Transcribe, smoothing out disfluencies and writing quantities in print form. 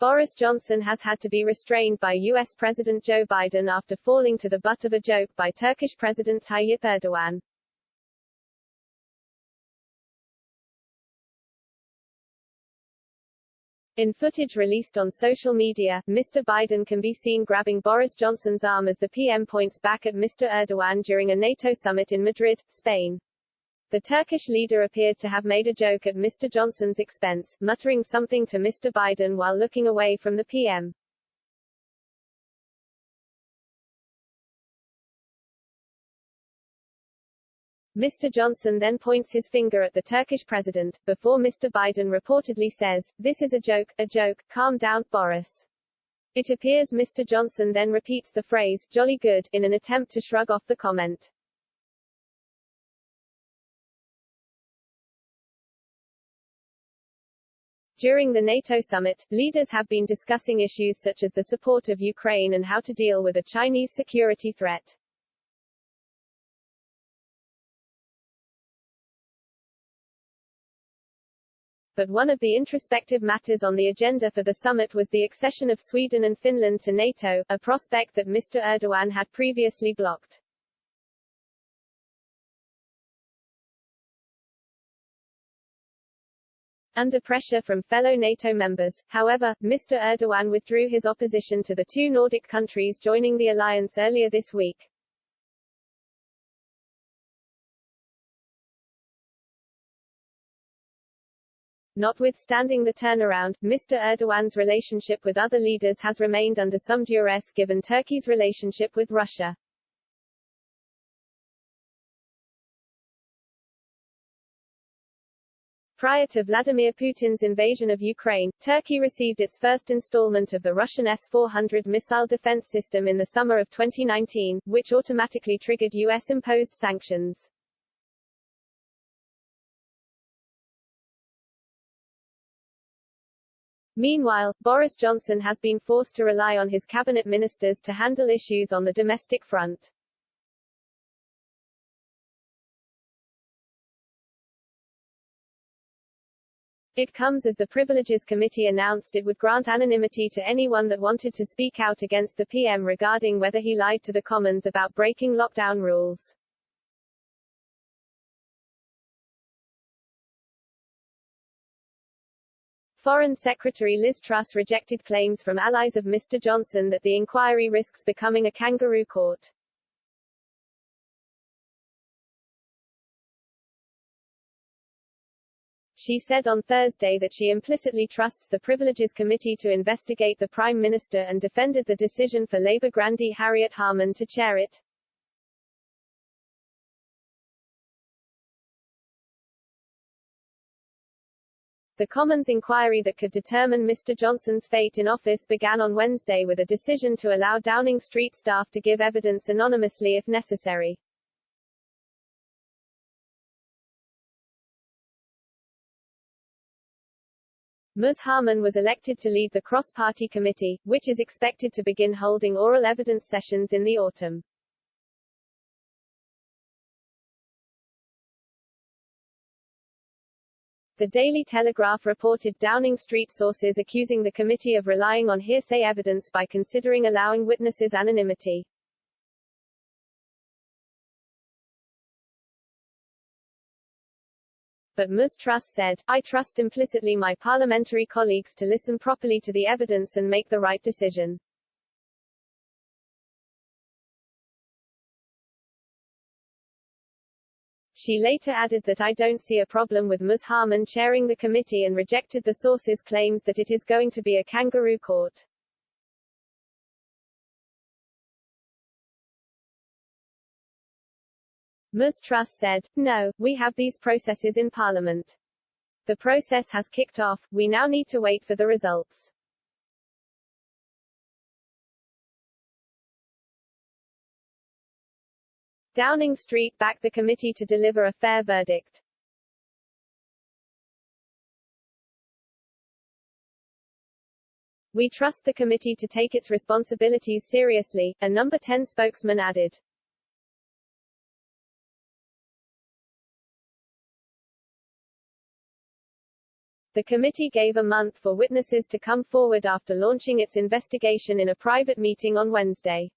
Boris Johnson has had to be restrained by U.S. President Joe Biden after falling to the butt of a joke by Turkish President Tayyip Erdogan. In footage released on social media, Mr. Biden can be seen grabbing Boris Johnson's arm as the PM points back at Mr. Erdogan during a NATO summit in Madrid, Spain. The Turkish leader appeared to have made a joke at Mr. Johnson's expense, muttering something to Mr. Biden while looking away from the PM. Mr. Johnson then points his finger at the Turkish president, before Mr. Biden reportedly says, "This is a joke, calm down, Boris." It appears Mr. Johnson then repeats the phrase, "jolly good," in an attempt to shrug off the comment. During the NATO summit, leaders have been discussing issues such as the support of Ukraine and how to deal with a Chinese security threat. But one of the introspective matters on the agenda for the summit was the accession of Sweden and Finland to NATO, a prospect that Mr. Erdogan had previously blocked. Under pressure from fellow NATO members, however, Mr. Erdogan withdrew his opposition to the two Nordic countries joining the alliance earlier this week. Notwithstanding the turnaround, Mr. Erdogan's relationship with other leaders has remained under some duress given Turkey's relationship with Russia. Prior to Vladimir Putin's invasion of Ukraine, Turkey received its first installment of the Russian S-400 missile defense system in the summer of 2019, which automatically triggered U.S.-imposed sanctions. Meanwhile, Boris Johnson has been forced to rely on his cabinet ministers to handle issues on the domestic front. It comes as the Privileges Committee announced it would grant anonymity to anyone that wanted to speak out against the PM regarding whether he lied to the Commons about breaking lockdown rules. Foreign Secretary Liz Truss rejected claims from allies of Mr. Johnson that the inquiry risks becoming a kangaroo court. She said on Thursday that she implicitly trusts the Privileges Committee to investigate the Prime Minister and defended the decision for Labour grandee Harriet Harman to chair it. The Commons inquiry that could determine Mr. Johnson's fate in office began on Wednesday with a decision to allow Downing Street staff to give evidence anonymously if necessary. Ms. Harman was elected to lead the cross-party committee, which is expected to begin holding oral evidence sessions in the autumn. The Daily Telegraph reported Downing Street sources accusing the committee of relying on hearsay evidence by considering allowing witnesses anonymity. But Ms. Truss said, "I trust implicitly my parliamentary colleagues to listen properly to the evidence and make the right decision." She later added that "I don't see a problem with Ms. Harman chairing the committee" and rejected the source's claims that it is going to be a kangaroo court. Ms. Truss said, "No, we have these processes in Parliament. The process has kicked off, we now need to wait for the results." Downing Street backed the committee to deliver a fair verdict. "We trust the committee to take its responsibilities seriously," a Number 10 spokesman added. The committee gave a month for witnesses to come forward after launching its investigation in a private meeting on Wednesday.